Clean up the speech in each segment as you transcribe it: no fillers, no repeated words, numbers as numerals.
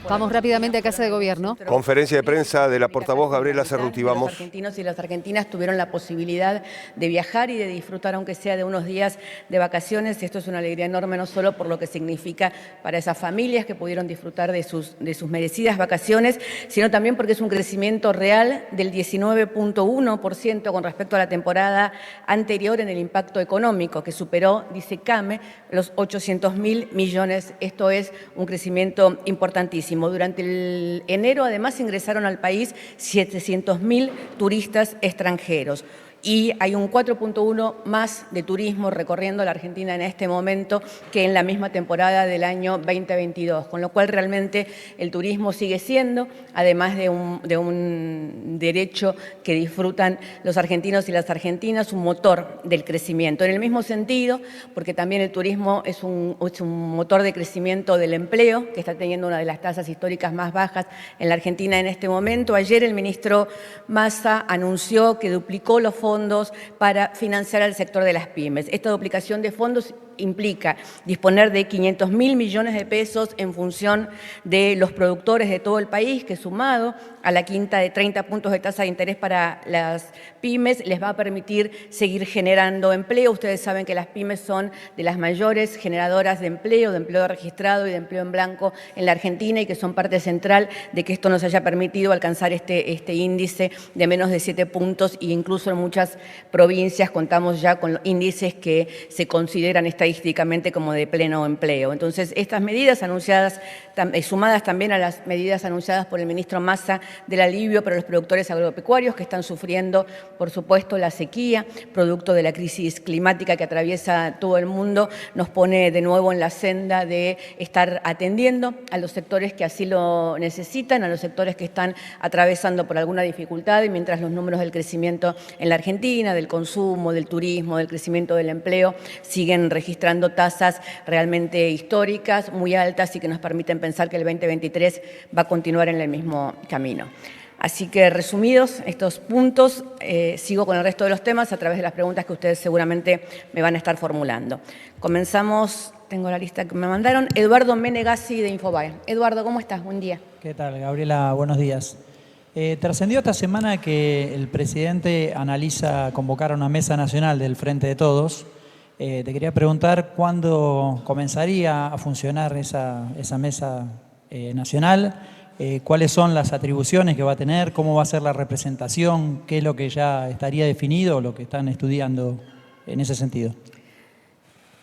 Vamos rápidamente a Casa de Gobierno. Conferencia de prensa de la portavoz Gabriela Cerruti. Vamos. Los argentinos y las argentinas tuvieron la posibilidad de viajar y de disfrutar, aunque sea de unos días de vacaciones. Esto es una alegría enorme, no solo por lo que significa para esas familias que pudieron disfrutar de sus merecidas vacaciones, sino también porque es un crecimiento real del 19.1% con respecto a la temporada anterior en el impacto económico, que superó, dice CAME, los 800.000 millones. Esto es un crecimiento importantísimo. Durante el enero, además, ingresaron al país 700.000 turistas extranjeros. Y hay un 4.1 más de turismo recorriendo la Argentina en este momento que en la misma temporada del año 2022, con lo cual realmente el turismo sigue siendo, además de un derecho que disfrutan los argentinos y las argentinas, un motor del crecimiento. En el mismo sentido, porque también el turismo es un motor de crecimiento del empleo, que está teniendo una de las tasas históricas más bajas en la Argentina en este momento. Ayer el ministro Massa anunció que duplicó los fondos para financiar al sector de las pymes. Esta duplicación de fondos implica disponer de 500.000 millones de pesos en función de los productores de todo el país, que sumado a la quinta de 30 puntos de tasa de interés para las pymes, les va a permitir seguir generando empleo. Ustedes saben que las pymes son de las mayores generadoras de empleo registrado y de empleo en blanco en la Argentina, y que son parte central de que esto nos haya permitido alcanzar este índice de menos de 7 puntos, e incluso en muchas provincias contamos ya con índices que se consideran estadísticamente como de pleno empleo. Entonces, estas medidas anunciadas, sumadas también a las medidas anunciadas por el ministro Massa del alivio para los productores agropecuarios que están sufriendo, por supuesto, la sequía, producto de la crisis climática que atraviesa todo el mundo, nos pone de nuevo en la senda de estar atendiendo a los sectores que así lo necesitan, a los sectores que están atravesando por alguna dificultad, y mientras los números del crecimiento en la Argentina, del consumo, del turismo, del crecimiento del empleo, siguen registrando tasas realmente históricas, muy altas, y que nos permiten pensar que el 2023 va a continuar en el mismo camino. Así que, resumidos estos puntos, sigo con el resto de los temas a través de las preguntas que ustedes seguramente me van a estar formulando. Comenzamos, tengo la lista que me mandaron. Eduardo Menegassi de Infobae. Eduardo, ¿cómo estás? Buen día. ¿Qué tal, Gabriela? Buenos días. Trascendió esta semana que el presidente analiza convocar a una mesa nacional del Frente de Todos. Te quería preguntar cuándo comenzaría a funcionar esa mesa nacional, cuáles son las atribuciones que va a tener, cómo va a ser la representación, qué es lo que ya estaría definido o lo que están estudiando en ese sentido.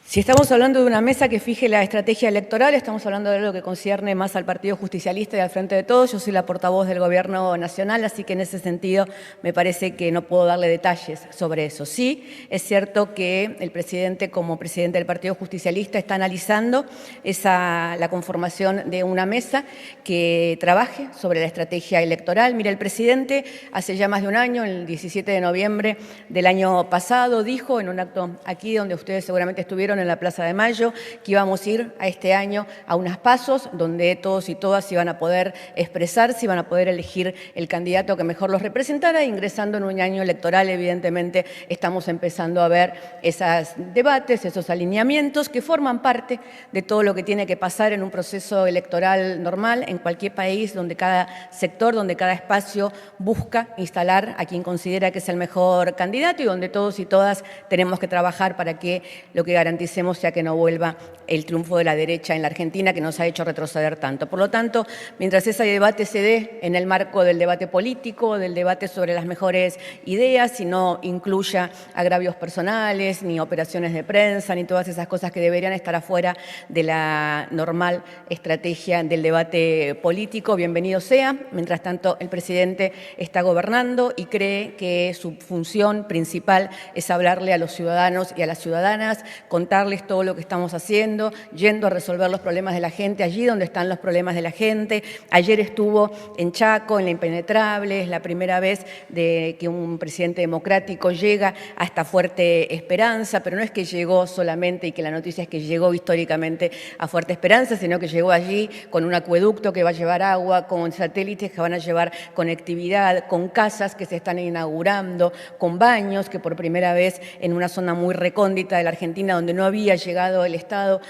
Si estamos hablando de una mesa que fije la estrategia electoral, estamos hablando de algo que concierne más al Partido Justicialista y al Frente de Todos. Yo soy la portavoz del Gobierno Nacional, así que en ese sentido me parece que no puedo darle detalles sobre eso. Sí, es cierto que el presidente, como presidente del Partido Justicialista, está analizando la conformación de una mesa que trabaje sobre la estrategia electoral. Mira, el presidente hace ya más de un año, el 17 de noviembre del año pasado, dijo en un acto aquí donde ustedes seguramente estuvieron, en la Plaza de Mayo, que íbamos a ir a este año a unas pasos donde todos y todas iban a poder expresarse, iban a poder elegir el candidato que mejor los representara. Ingresando en un año electoral, evidentemente, estamos empezando a ver esos debates, esos alineamientos que forman parte de todo lo que tiene que pasar en un proceso electoral normal en cualquier país, donde cada sector, donde cada espacio busca instalar a quien considera que es el mejor candidato, y donde todos y todas tenemos que trabajar para que lo que garanticemos sea que no vuelva el triunfo de la derecha en la Argentina, que nos ha hecho retroceder tanto. Por lo tanto, mientras ese debate se dé en el marco del debate político, del debate sobre las mejores ideas, y no incluya agravios personales, ni operaciones de prensa, ni todas esas cosas que deberían estar afuera de la normal estrategia del debate político, bienvenido sea. Mientras tanto, el presidente está gobernando y cree que su función principal es hablarle a los ciudadanos y a las ciudadanas, contarles todo lo que estamos haciendo, yendo a resolver los problemas de la gente allí donde están los problemas de la gente. Ayer estuvo en Chaco, en La Impenetrable. Es la primera vez de que un presidente democrático llega a esta Fuerte Esperanza, pero no es que llegó solamente y que la noticia es que llegó históricamente a Fuerte Esperanza, sino que llegó allí con un acueducto que va a llevar agua, con satélites que van a llevar conectividad, con casas que se están inaugurando, con baños que por primera vez en una zona muy recóndita de la Argentina, donde no no había llegado el Estado,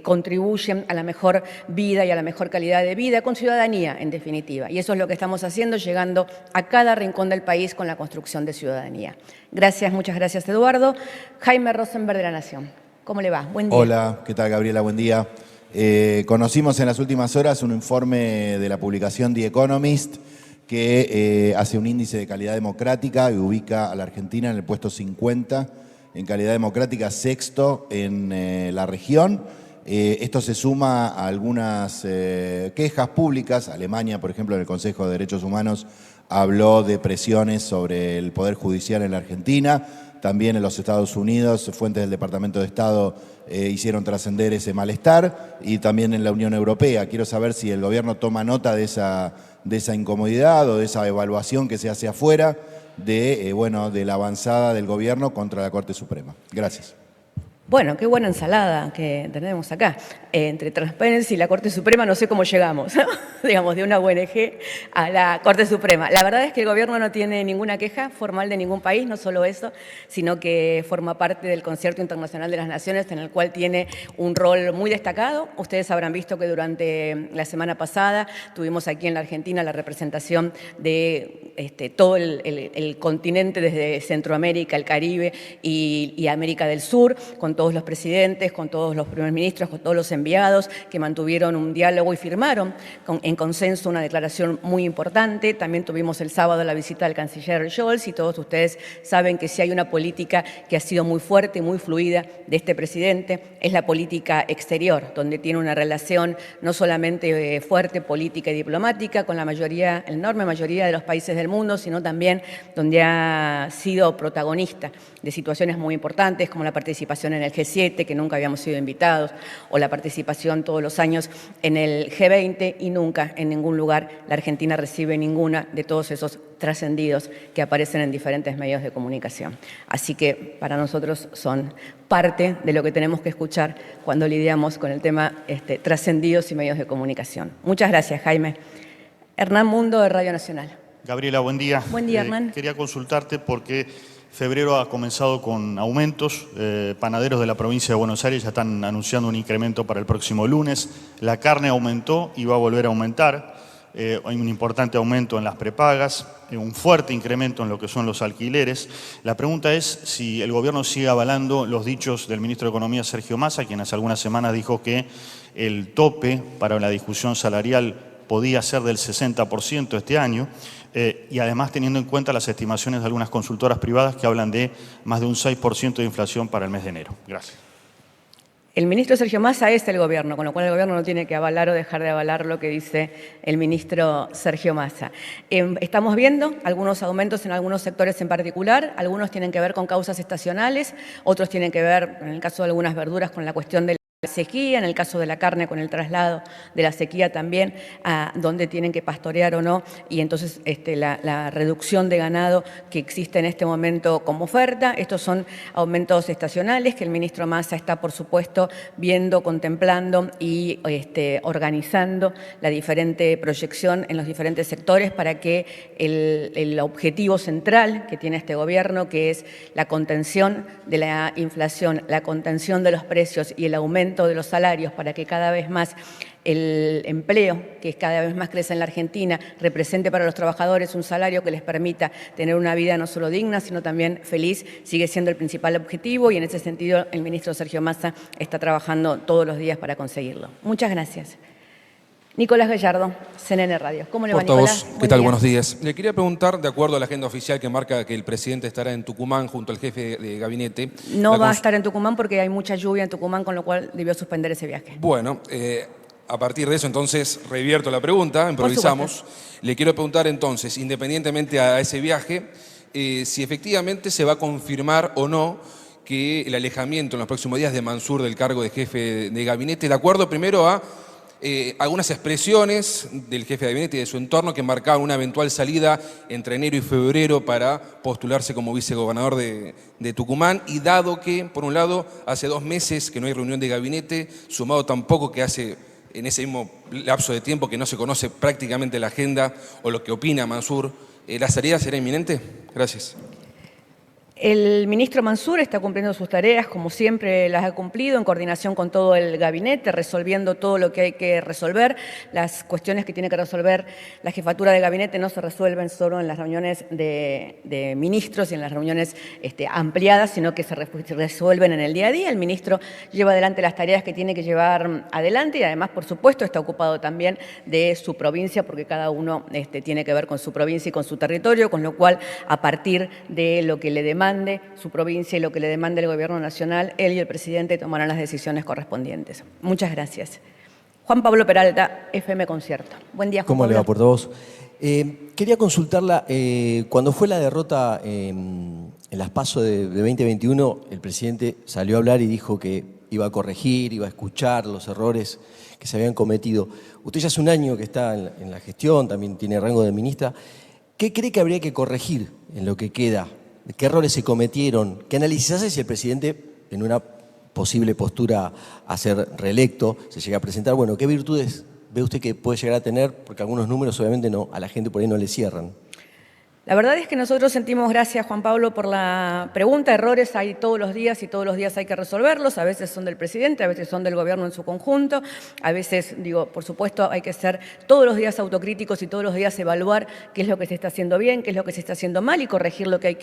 contribuyen a la mejor vida y a la mejor calidad de vida, con ciudadanía, en definitiva. Y eso es lo que estamos haciendo, llegando a cada rincón del país con la construcción de ciudadanía. Gracias, muchas gracias, Eduardo. Jaime Rosenberg, de La Nación. ¿Cómo le va? Buen día. Hola, ¿qué tal, Gabriela? Buen día. Conocimos en las últimas horas un informe de la publicación The Economist que hace un índice de calidad democrática y ubica a la Argentina en el puesto 50, en calidad democrática sexto en la región. Esto se suma a algunas quejas públicas. Alemania, por ejemplo, en el Consejo de Derechos Humanos habló de presiones sobre el Poder Judicial en la Argentina. También en los Estados Unidos, fuentes del Departamento de Estado hicieron trascender ese malestar, y también en la Unión Europea. Quiero saber si el gobierno toma nota de esa incomodidad o de esa evaluación que se hace afuera de la avanzada del gobierno contra la Corte Suprema. Gracias. Bueno, qué buena ensalada que tenemos acá. Entre Transparency y la Corte Suprema no sé cómo llegamos, ¿no? Digamos, de una ONG a la Corte Suprema. La verdad es que el gobierno no tiene ninguna queja formal de ningún país, no solo eso, sino que forma parte del Concierto Internacional de las Naciones, en el cual tiene un rol muy destacado. Ustedes habrán visto que durante la semana pasada tuvimos aquí en la Argentina la representación de todo el continente, desde Centroamérica, el Caribe y América del Sur, con todos los presidentes, con todos los primeros ministros, con todos los enviados que mantuvieron un diálogo y firmaron en consenso una declaración muy importante. También tuvimos el sábado la visita del canciller Scholz, y todos ustedes saben que si hay una política que ha sido muy fuerte y muy fluida de este presidente, es la política exterior, donde tiene una relación no solamente fuerte, política y diplomática, con la enorme mayoría de los países del mundo, sino también donde ha sido protagonista de situaciones muy importantes, como la participación en el G7, que nunca habíamos sido invitados, o la participación todos los años en el G20, y nunca en ningún lugar la Argentina recibe ninguna de todos esos trascendidos que aparecen en diferentes medios de comunicación. Así que para nosotros son parte de lo que tenemos que escuchar cuando lidiamos con el tema trascendidos y medios de comunicación. Muchas gracias, Jaime. Hernán Mundo, de Radio Nacional. Gabriela, buen día. Buen día, Hernán. Quería consultarte porque febrero ha comenzado con aumentos. Panaderos de la provincia de Buenos Aires ya están anunciando un incremento para el próximo lunes. La carne aumentó y va a volver a aumentar. Hay un importante aumento en las prepagas, un fuerte incremento en lo que son los alquileres. La pregunta es si el gobierno sigue avalando los dichos del ministro de Economía, Sergio Massa, quien hace algunas semanas dijo que el tope para la discusión salarial podía ser del 60% este año, y además teniendo en cuenta las estimaciones de algunas consultoras privadas que hablan de más de un 6% de inflación para el mes de enero. Gracias. El ministro Sergio Massa es el gobierno, con lo cual el gobierno no tiene que avalar o dejar de avalar lo que dice el ministro Sergio Massa. Estamos viendo algunos aumentos en algunos sectores en particular, algunos tienen que ver con causas estacionales, otros tienen que ver, en el caso de algunas verduras, con la cuestión de la sequía, en el caso de la carne con el traslado de la sequía también a dónde tienen que pastorear o no, y entonces la reducción de ganado que existe en este momento como oferta. Estos son aumentos estacionales que el ministro Massa está, por supuesto, viendo, contemplando y organizando la diferente proyección en los diferentes sectores para que el objetivo central que tiene este gobierno, que es la contención de la inflación, la contención de los precios y el aumento de los salarios, para que cada vez más el empleo, que cada vez más crece en la Argentina, represente para los trabajadores un salario que les permita tener una vida no solo digna, sino también feliz, sigue siendo el principal objetivo, y en ese sentido el ministro Sergio Massa está trabajando todos los días para conseguirlo. Muchas gracias. Nicolás Gallardo, CNN Radio. ¿Cómo le va, Nicolás? ¿Qué tal? Buenos días. Le quería preguntar, de acuerdo a la agenda oficial que marca que el presidente estará en Tucumán junto al jefe de gabinete... No va a estar en Tucumán porque hay mucha lluvia en Tucumán, con lo cual debió suspender ese viaje. Bueno, a partir de eso entonces revierto la pregunta, improvisamos. Le quiero preguntar entonces, independientemente a ese viaje, si efectivamente se va a confirmar o no que el alejamiento en los próximos días de Mansur del cargo de jefe de gabinete, de acuerdo primero a algunas expresiones del jefe de gabinete y de su entorno que marcaban una eventual salida entre enero y febrero para postularse como vicegobernador de Tucumán, y dado que, por un lado, hace 2 meses que no hay reunión de gabinete, sumado tampoco que hace en ese mismo lapso de tiempo que no se conoce prácticamente la agenda o lo que opina Mansur, ¿la salida será inminente? Gracias. El ministro Mansur está cumpliendo sus tareas, como siempre las ha cumplido, en coordinación con todo el gabinete, resolviendo todo lo que hay que resolver. Las cuestiones que tiene que resolver la jefatura de gabinete no se resuelven solo en las reuniones de ministros y en las reuniones ampliadas, sino que se resuelven en el día a día. El ministro lleva adelante las tareas que tiene que llevar adelante y además, por supuesto, está ocupado también de su provincia, porque cada uno tiene que ver con su provincia y con su territorio, con lo cual, a partir de lo que le demande su provincia y lo que le demande el Gobierno Nacional, él y el presidente tomarán las decisiones correspondientes. Muchas gracias. Juan Pablo Peralta, FM Concierto. Buen día, Juan ¿Cómo Pablo. le va, portavoz? Quería consultarla, cuando fue la derrota en las PASO de 2021, el presidente salió a hablar y dijo que iba a corregir, iba a escuchar los errores que se habían cometido. Usted ya hace un año que está en la gestión, también tiene rango de ministra. ¿Qué cree que habría que corregir en lo que queda? ¿Qué errores se cometieron? ¿Qué análisis hace si el presidente, en una posible postura a ser reelecto, se llega a presentar? Bueno, ¿qué virtudes ve usted que puede llegar a tener? Porque algunos números obviamente no, a la gente por ahí no le cierran. La verdad es que nosotros sentimos, gracias Juan Pablo por la pregunta, errores hay todos los días y todos los días hay que resolverlos, a veces son del presidente, a veces son del gobierno en su conjunto, a veces, por supuesto, hay que ser todos los días autocríticos y todos los días evaluar qué es lo que se está haciendo bien, qué es lo que se está haciendo mal y corregir lo que hay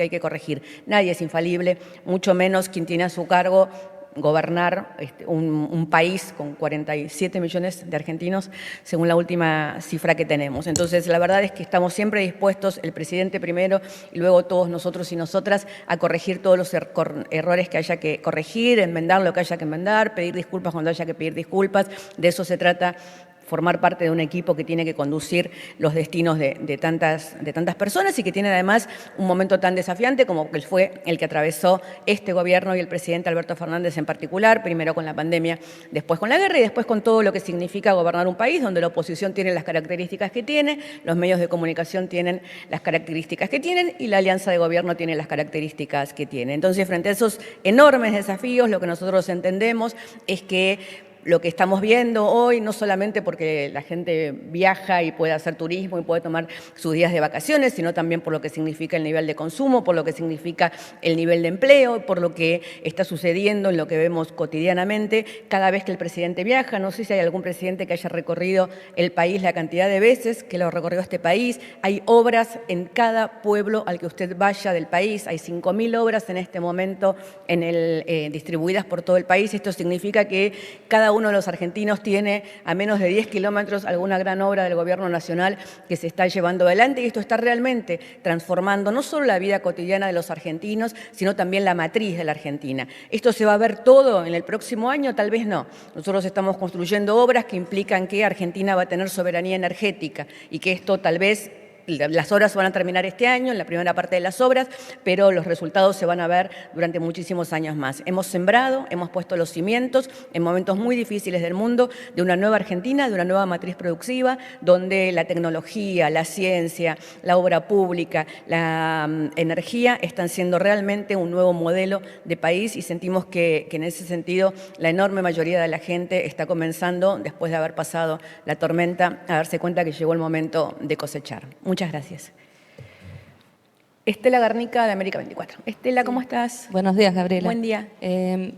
que corregir. Nadie es infalible, mucho menos quien tiene a su cargo gobernar un país con 47 millones de argentinos, según la última cifra que tenemos. Entonces, la verdad es que estamos siempre dispuestos, el presidente primero y luego todos nosotros y nosotras, a corregir todos los errores que haya que corregir, enmendar lo que haya que enmendar, pedir disculpas cuando haya que pedir disculpas. De eso se trata, formar parte de un equipo que tiene que conducir los destinos de tantas personas y que tiene además un momento tan desafiante como que fue el que atravesó este gobierno y el presidente Alberto Fernández en particular, primero con la pandemia, después con la guerra y después con todo lo que significa gobernar un país donde la oposición tiene las características que tiene, los medios de comunicación tienen las características que tienen y la alianza de gobierno tiene las características que tiene. Entonces, frente a esos enormes desafíos, lo que nosotros entendemos es que lo que estamos viendo hoy, no solamente porque la gente viaja y puede hacer turismo y puede tomar sus días de vacaciones, sino también por lo que significa el nivel de consumo, por lo que significa el nivel de empleo, por lo que está sucediendo en lo que vemos cotidianamente cada vez que el presidente viaja. No sé si hay algún presidente que haya recorrido el país la cantidad de veces que lo recorrió este país. Hay obras en cada pueblo al que usted vaya del país. Hay 5.000 obras en este momento distribuidas por todo el país. Esto significa que cada uno de los argentinos tiene a menos de 10 kilómetros alguna gran obra del Gobierno Nacional que se está llevando adelante y esto está realmente transformando no solo la vida cotidiana de los argentinos, sino también la matriz de la Argentina. ¿Esto se va a ver todo en el próximo año? Tal vez no. Nosotros estamos construyendo obras que implican que Argentina va a tener soberanía energética y que esto tal vez las obras van a terminar este año, en la primera parte de las obras, pero los resultados se van a ver durante muchísimos años más. Hemos sembrado, hemos puesto los cimientos en momentos muy difíciles del mundo de una nueva Argentina, de una nueva matriz productiva, donde la tecnología, la ciencia, la obra pública, la energía están siendo realmente un nuevo modelo de país y sentimos que en ese sentido la enorme mayoría de la gente está comenzando, después de haber pasado la tormenta, a darse cuenta que llegó el momento de cosechar. Muchas gracias. Estela Garnica, de América 24. Estela, ¿cómo estás? Buenos días, Gabriela. Buen día.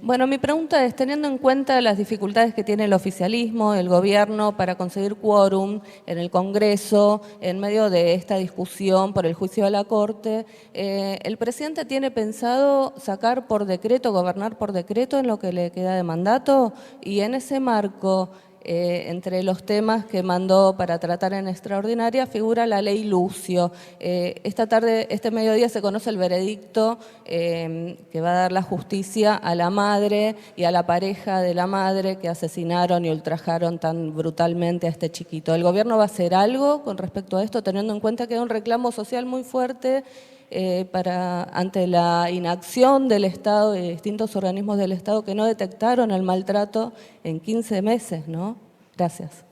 Bueno, mi pregunta es, teniendo en cuenta las dificultades que tiene el oficialismo, el gobierno, para conseguir quórum en el Congreso, en medio de esta discusión por el juicio de la Corte, ¿el presidente tiene pensado sacar por decreto, gobernar por decreto en lo que le queda de mandato? Y en ese marco, entre los temas que mandó para tratar en extraordinaria figura la ley Lucio. Esta tarde, este mediodía, se conoce el veredicto que va a dar la justicia a la madre y a la pareja de la madre que asesinaron y ultrajaron tan brutalmente a este chiquito. ¿El gobierno va a hacer algo con respecto a esto, teniendo en cuenta que hay un reclamo social muy fuerte ante la inacción del Estado y de distintos organismos del Estado que no detectaron el maltrato en 15 meses, ¿no? Gracias.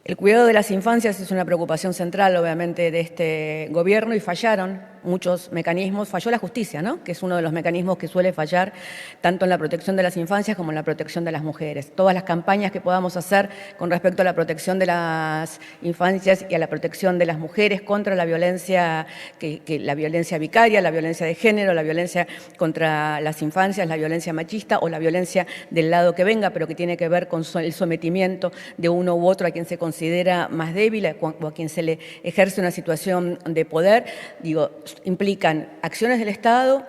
El cuidado de las infancias es una preocupación central, obviamente, de este gobierno y fallaron muchos mecanismos. Falló la justicia, ¿no? Que es uno de los mecanismos que suele fallar tanto en la protección de las infancias como en la protección de las mujeres. Todas las campañas que podamos hacer con respecto a la protección de las infancias y a la protección de las mujeres contra la violencia, la violencia vicaria, la violencia de género, la violencia contra las infancias, la violencia machista o la violencia del lado que venga, pero que tiene que ver con el sometimiento de uno u otro a quien se considera más débil o a quien se le ejerce una situación de poder, implican acciones del Estado,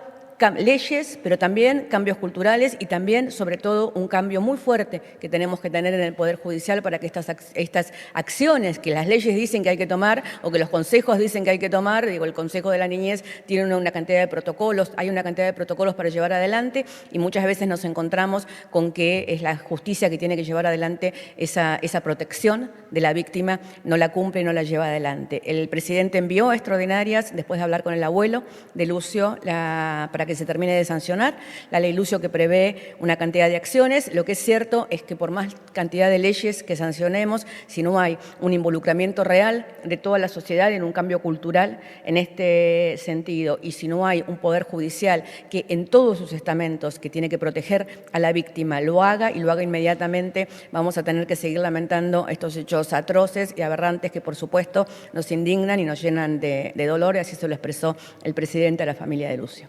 leyes, pero también cambios culturales y también, sobre todo, un cambio muy fuerte que tenemos que tener en el Poder Judicial para que estas acciones que las leyes dicen que hay que tomar o que los consejos dicen que hay que tomar, el Consejo de la Niñez tiene una cantidad de protocolos, hay una cantidad de protocolos para llevar adelante y muchas veces nos encontramos con que es la justicia que tiene que llevar adelante esa protección de la víctima, no la cumple y no la lleva adelante. El presidente envió a extraordinarias, después de hablar con el abuelo de Lucio, para que se termine de sancionar la ley Lucio que prevé una cantidad de acciones. Lo que es cierto es que por más cantidad de leyes que sancionemos, si no hay un involucramiento real de toda la sociedad en un cambio cultural en este sentido y si no hay un poder judicial que en todos sus estamentos que tiene que proteger a la víctima lo haga y lo haga inmediatamente, vamos a tener que seguir lamentando estos hechos atroces y aberrantes que por supuesto nos indignan y nos llenan de dolor, y así se lo expresó el presidente a la familia de Lucio.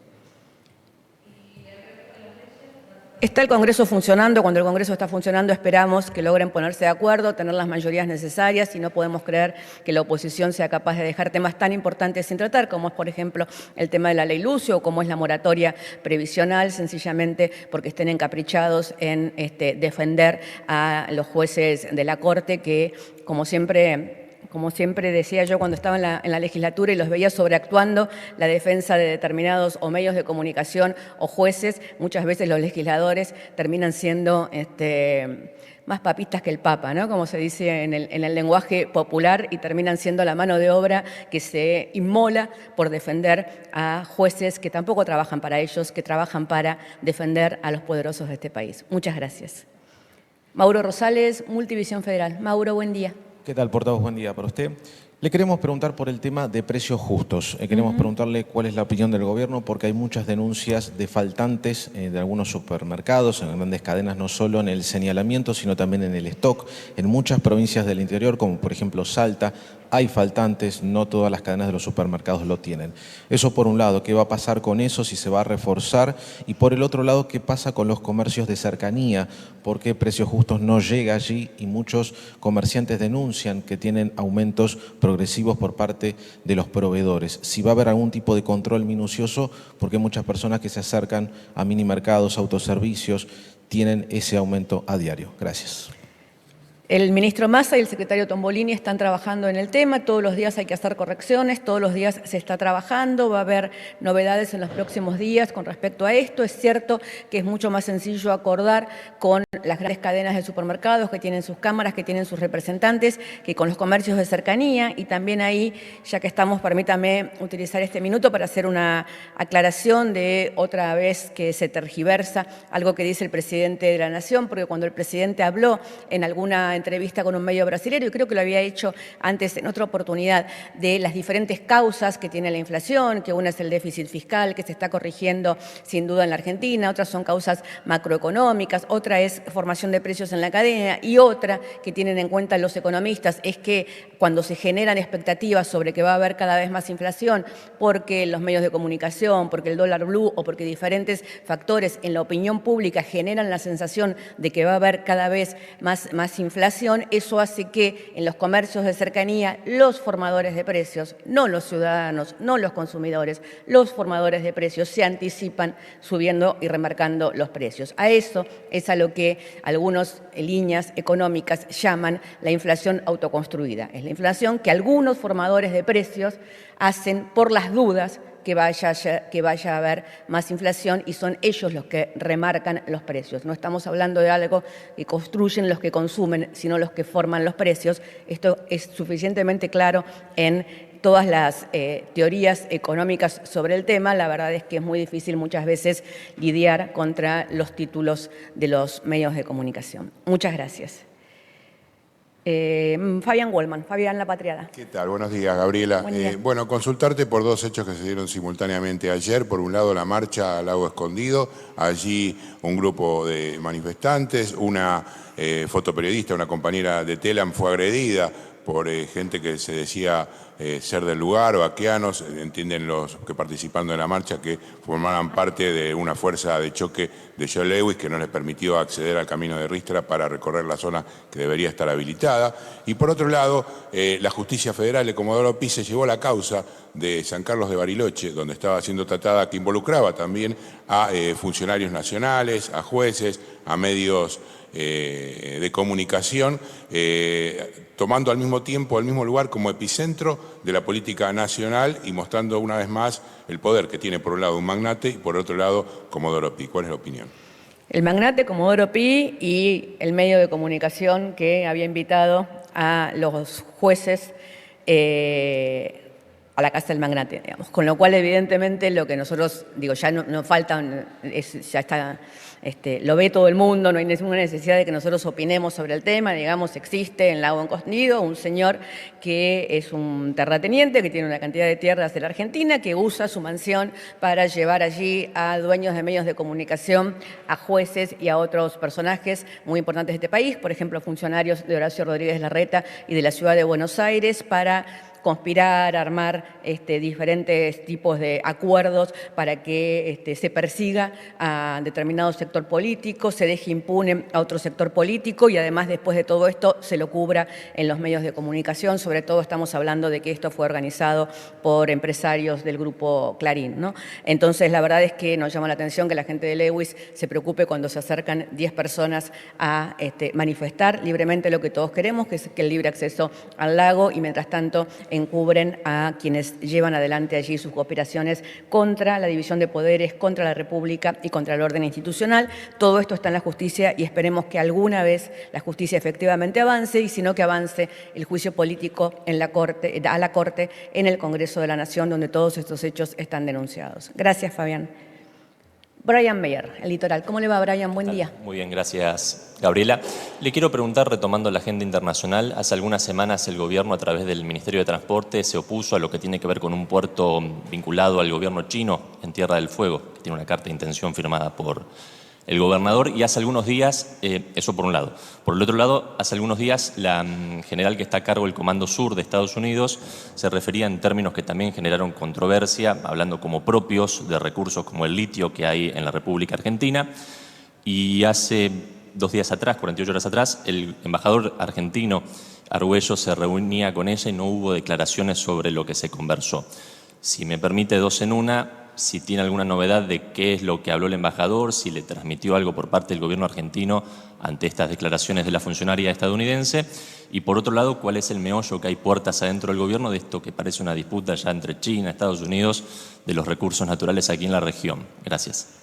Está el Congreso funcionando. Cuando el Congreso está funcionando esperamos que logren ponerse de acuerdo, tener las mayorías necesarias y no podemos creer que la oposición sea capaz de dejar temas tan importantes sin tratar, como es, por ejemplo, el tema de la ley Lucio o como es la moratoria previsional, sencillamente porque estén encaprichados en defender a los jueces de la Corte que, como siempre decía yo cuando estaba en la legislatura y los veía sobreactuando la defensa de determinados o medios de comunicación o jueces, muchas veces los legisladores terminan siendo más papistas que el Papa, ¿no? Como se dice en el lenguaje popular, y terminan siendo la mano de obra que se inmola por defender a jueces que tampoco trabajan para ellos, que trabajan para defender a los poderosos de este país. Muchas gracias. Mauro Rosales, Multivisión Federal. Mauro, buen día. ¿Qué tal, portavoz? Buen día para usted. Le queremos preguntar por el tema de precios justos. Queremos preguntarle cuál es la opinión del gobierno, porque hay muchas denuncias de faltantes de algunos supermercados, en grandes cadenas, no solo en el señalamiento, sino también en el stock. En muchas provincias del interior, como por ejemplo Salta, hay faltantes, no todas las cadenas de los supermercados lo tienen. Eso por un lado, ¿qué va a pasar con eso? Si se va a reforzar. Y por el otro lado, ¿qué pasa con los comercios de cercanía? ¿Por qué Precios Justos no llega allí? Y muchos comerciantes denuncian que tienen aumentos progresivos por parte de los proveedores. Si va a haber algún tipo de control minucioso, porque muchas personas que se acercan a minimercados, autoservicios, tienen ese aumento a diario. Gracias. El ministro Massa y el secretario Tombolini están trabajando en el tema, todos los días hay que hacer correcciones, todos los días se está trabajando, va a haber novedades en los próximos días con respecto a esto. Es cierto que es mucho más sencillo acordar con las grandes cadenas de supermercados que tienen sus cámaras, que tienen sus representantes, que con los comercios de cercanía, y también ahí, ya que estamos, permítame utilizar este minuto para hacer una aclaración de otra vez que se tergiversa algo que dice el presidente de la Nación, porque cuando el presidente habló en alguna entrevista con un medio brasileño, y creo que lo había hecho antes en otra oportunidad, de las diferentes causas que tiene la inflación, que una es el déficit fiscal que se está corrigiendo sin duda en la Argentina, otras son causas macroeconómicas, otra es formación de precios en la cadena, y otra que tienen en cuenta los economistas es que cuando se generan expectativas sobre que va a haber cada vez más inflación porque los medios de comunicación, porque el dólar blue o porque diferentes factores en la opinión pública generan la sensación de que va a haber cada vez más inflación, eso hace que en los comercios de cercanía los formadores de precios, no los ciudadanos, no los consumidores, los formadores de precios se anticipan subiendo y remarcando los precios. A eso es a lo que algunos líneas económicas llaman la inflación autoconstruida. Es la inflación que algunos formadores de precios hacen por las dudas que vaya a haber más inflación, y son ellos los que remarcan los precios. No estamos hablando de algo que construyen los que consumen, sino los que forman los precios. Esto es suficientemente claro en todas las teorías económicas sobre el tema. La verdad es que es muy difícil muchas veces lidiar contra los títulos de los medios de comunicación. Muchas gracias. Fabián Goldman, Fabián La Patriada. ¿Qué tal? Buenos días, Gabriela. Buen día. Bueno, consultarte por dos hechos que se dieron simultáneamente ayer. Por un lado, la marcha al Lago Escondido. Allí un grupo de manifestantes, una fotoperiodista, una compañera de Telam fue agredida por gente que se decía ser del lugar o aqueanos, entienden los que participando en la marcha que formaban parte de una fuerza de choque de Joe Lewis que no les permitió acceder al camino de Ristra para recorrer la zona que debería estar habilitada. Y por otro lado, la Justicia Federal de Comodoro Pi se llevó la causa de San Carlos de Bariloche, donde estaba siendo tratada, que involucraba también a funcionarios nacionales, a jueces, a medios de comunicación, tomando al mismo tiempo, al mismo lugar como epicentro de la política nacional y mostrando una vez más el poder que tiene por un lado un magnate y por otro lado Comodoro Pi. ¿Cuál es la opinión? El magnate Comodoro Pi y el medio de comunicación que había invitado a los jueces a la casa del magnate, digamos. Con lo cual, evidentemente, lo que nosotros, digo, ya no falta, ya está, lo ve todo el mundo, no hay ninguna necesidad de que nosotros opinemos sobre el tema, digamos, existe en Lago Escondido un señor que es un terrateniente, que tiene una cantidad de tierras de la Argentina, que usa su mansión para llevar allí a dueños de medios de comunicación, a jueces y a otros personajes muy importantes de este país, por ejemplo, funcionarios de Horacio Rodríguez Larreta y de la Ciudad de Buenos Aires, para conspirar, armar diferentes tipos de acuerdos para que se persiga a determinado sector político, se deje impune a otro sector político y además después de todo esto se lo cubra en los medios de comunicación. Sobre todo estamos hablando de que esto fue organizado por empresarios del grupo Clarín, ¿no? Entonces la verdad es que nos llama la atención que la gente de Lewis se preocupe cuando se acercan 10 personas a manifestar libremente lo que todos queremos, que es que el libre acceso al lago, y mientras tanto encubren a quienes llevan adelante allí sus operaciones contra la división de poderes, contra la República y contra el orden institucional. Todo esto está en la justicia y esperemos que alguna vez la justicia efectivamente avance y si no que avance el juicio político en la Corte, a la Corte en el Congreso de la Nación, donde todos estos hechos están denunciados. Gracias, Fabián. Brian Meyer, El Litoral. ¿Cómo le va, Brian? Buen día. Muy bien, gracias, Gabriela. Le quiero preguntar, retomando la agenda internacional, hace algunas semanas el gobierno a través del Ministerio de Transporte se opuso a lo que tiene que ver con un puerto vinculado al gobierno chino en Tierra del Fuego, que tiene una carta de intención firmada por el gobernador, y hace algunos días, eso por un lado. Por el otro lado, hace algunos días la general que está a cargo del Comando Sur de Estados Unidos se refería en términos que también generaron controversia, hablando como propios de recursos como el litio que hay en la República Argentina. Y hace 2 días atrás, 48 horas atrás, el embajador argentino Argüello se reunía con ella y no hubo declaraciones sobre lo que se conversó. Si me permite, 2 en una, si tiene alguna novedad de qué es lo que habló el embajador, si le transmitió algo por parte del gobierno argentino ante estas declaraciones de la funcionaria estadounidense, y por otro lado, cuál es el meollo que hay puertas adentro del gobierno de esto que parece una disputa ya entre China, Estados Unidos, de los recursos naturales aquí en la región. Gracias.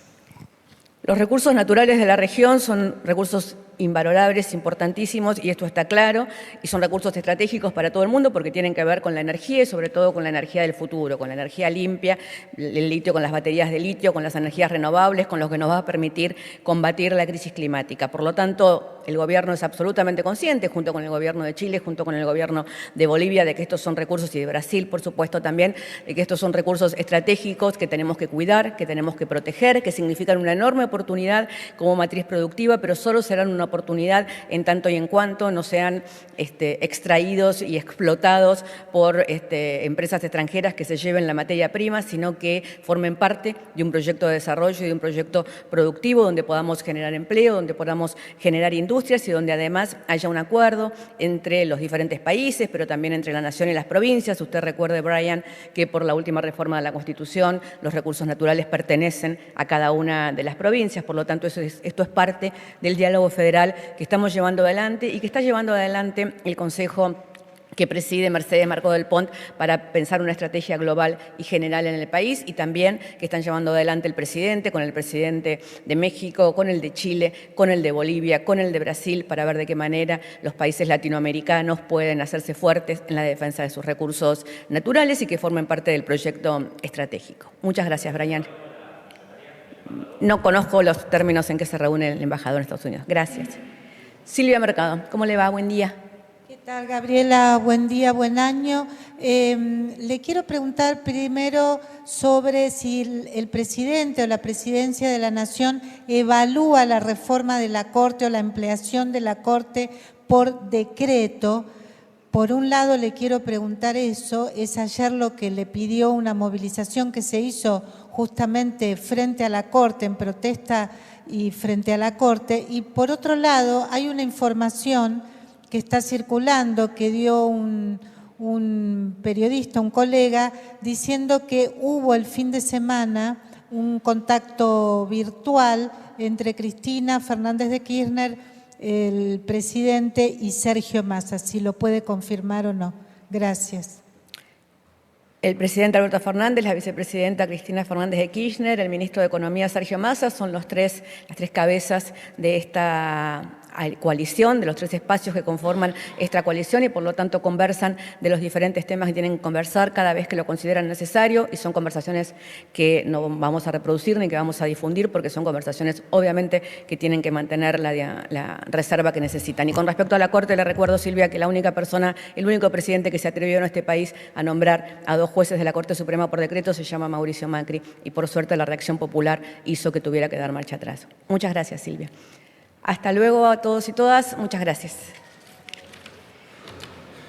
Los recursos naturales de la región son recursos invalorables, importantísimos, y esto está claro, y son recursos estratégicos para todo el mundo porque tienen que ver con la energía y sobre todo con la energía del futuro, con la energía limpia, el litio, con las baterías de litio, con las energías renovables, con lo que nos va a permitir combatir la crisis climática. Por lo tanto, el gobierno es absolutamente consciente, junto con el gobierno de Chile, junto con el gobierno de Bolivia, de que estos son recursos, y de Brasil, por supuesto, también, de que estos son recursos estratégicos que tenemos que cuidar, que tenemos que proteger, que significan una enorme oportunidad como matriz productiva, pero solo serán una oportunidad en tanto y en cuanto no sean extraídos y explotados por empresas extranjeras que se lleven la materia prima, sino que formen parte de un proyecto de desarrollo y de un proyecto productivo donde podamos generar empleo, donde podamos generar industrias y donde además haya un acuerdo entre los diferentes países, pero también entre la nación y las provincias. Usted recuerde, Brian, que por la última reforma de la Constitución los recursos naturales pertenecen a cada una de las provincias, por lo tanto esto es parte del diálogo federal que estamos llevando adelante y que está llevando adelante el Consejo que preside Mercedes Marcó del Pont para pensar una estrategia global y general en el país, y también que están llevando adelante el presidente, con el presidente de México, con el de Chile, con el de Bolivia, con el de Brasil, para ver de qué manera los países latinoamericanos pueden hacerse fuertes en la defensa de sus recursos naturales y que formen parte del proyecto estratégico. Muchas gracias, Brian. No conozco los términos en que se reúne el embajador en Estados Unidos. Gracias. Silvia Mercado, ¿cómo le va? Buen día. ¿Qué tal, Gabriela? Buen día, buen año. Le quiero preguntar primero sobre si el presidente o la presidencia de la Nación evalúa la reforma de la Corte o la ampliación de la Corte por decreto. Por un lado le quiero preguntar eso, es ayer lo que le pidió una movilización que se hizo justamente frente a la Corte, en protesta y frente a la Corte. Y por otro lado, hay una información que está circulando, que dio un periodista, un colega, diciendo que hubo el fin de semana un contacto virtual entre Cristina Fernández de Kirchner, el presidente, y Sergio Massa, si lo puede confirmar o no. Gracias. El presidente Alberto Fernández, la vicepresidenta Cristina Fernández de Kirchner, el ministro de Economía Sergio Massa son las tres cabezas de esta coalición, de los tres espacios que conforman esta coalición, y por lo tanto conversan de los diferentes temas que tienen que conversar cada vez que lo consideran necesario, y son conversaciones que no vamos a reproducir ni que vamos a difundir, porque son conversaciones obviamente que tienen que mantener la reserva que necesitan. Y con respecto a la Corte, le recuerdo, Silvia, que la única persona, el único presidente que se atrevió en este país a nombrar a 2 jueces de la Corte Suprema por decreto se llama Mauricio Macri, y por suerte la reacción popular hizo que tuviera que dar marcha atrás. Muchas gracias, Silvia. Hasta luego a todos y todas. Muchas gracias.